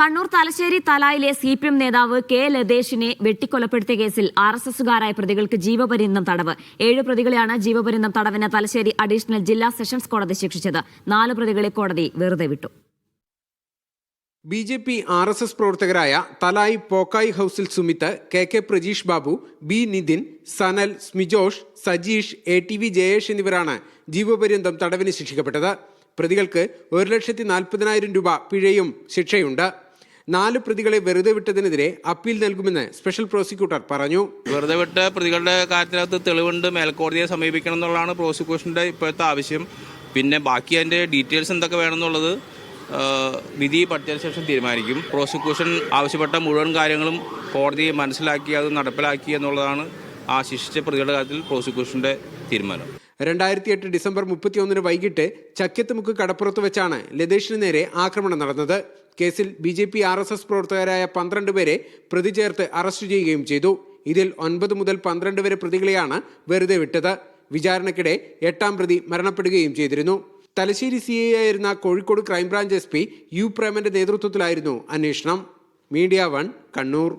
Kannur Thalassery തലായിലെ CPM നേതാവ് K ലതേഷിനെ വെട്ടിക്കൊലപ്പെടുത്തിയ കേസിൽ ആർഎസ്എസുകാരായ പ്രതികൾക്ക് ജീവപര്യന്തം തടവ്. 7 പ്രതികളെയാണ് ജീവപര്യന്തം തടവിന് തലശ്ശേരി അഡീഷണൽ ജില്ലാ സെഷൻസ് കോടതി ശിക്ഷിച്ചത്. 4 പ്രതികളെ കോടതി വെറുതെ വിട്ടു. ബി.ജെ.പി. ആർ.എസ്.എസ്. പ്രവർത്തകരായ തലായി പോക്കായി ഹൌസിൽ സുമിത്ത്, കെ പ്രജീഷ് ബാബു, ബി നിതിൻ, സനൽ, സ്മിജോഷ്, സജീഷ്, എ.ടി.വി. ജയേഷ് എന്നിവരാണ് ജീവപര്യന്തം തടവിന് ശിക്ഷിക്കപ്പെട്ടത്. പ്രതികൾക്ക് 1,40,000 രൂപ പിഴയും ശിക്ഷയുണ്ട്. 4 പ്രതികളെ വെറുതെ വിട്ടതിനെതിരെ അപ്പീൽ നൽകുമെന്ന് സ്പെഷ്യൽ പ്രോസിക്യൂട്ടർ പറഞ്ഞു. വെറുതെ വിട്ട പ്രതികളുടെ കാര്യത്തിനകത്ത് തെളിവുണ്ട്, മേൽക്കോടതിയെ സമീപിക്കണം എന്നുള്ളതാണ് പ്രോസിക്യൂഷന്റെ ഇപ്പോഴത്തെ ആവശ്യം. പിന്നെ ബാക്കി അതിന്റെ ഡീറ്റെയിൽസ് എന്തൊക്കെ വേണമെന്നുള്ളത് വിധി പഠിച്ചതിന് ശേഷം തീരുമാനിക്കും. പ്രോസിക്യൂഷൻ ആവശ്യപ്പെട്ട മുഴുവൻ കാര്യങ്ങളും കോടതി മനസ്സിലാക്കി അത് നടപ്പിലാക്കി എന്നുള്ളതാണ് ആ ശിക്ഷിച്ച പ്രതികളുടെ കാര്യത്തിൽ പ്രോസിക്യൂഷന്റെ തീരുമാനം. 2008 ഡിസംബർ 31 വൈകിട്ട് ചക്യത്തുമുക്ക് കടപ്പുറത്ത് വെച്ചാണ് ലതേഷിന് നേരെ ആക്രമണം നടന്നത്. കേസിൽ ബി.ജെ.പി. ആർ.എസ്.എസ്. പ്രവർത്തകരായ 12 പേരെ പ്രതി ചേർത്ത് അറസ്റ്റ് ചെയ്യുകയും ചെയ്തു. ഇതിൽ 9 മുതൽ 12 വരെ പ്രതികളെയാണ് വെറുതെ വിട്ടത്. വിചാരണയ്ക്കിടെ 8ാം പ്രതി മരണപ്പെടുകയും ചെയ്തിരുന്നു. തലശ്ശേരി CI ആയിരുന്ന കോഴിക്കോട് ക്രൈംബ്രാഞ്ച് SP യു പ്രേമന്റെ നേതൃത്വത്തിലായിരുന്നു അന്വേഷണം. മീഡിയ 1 കണ്ണൂർ.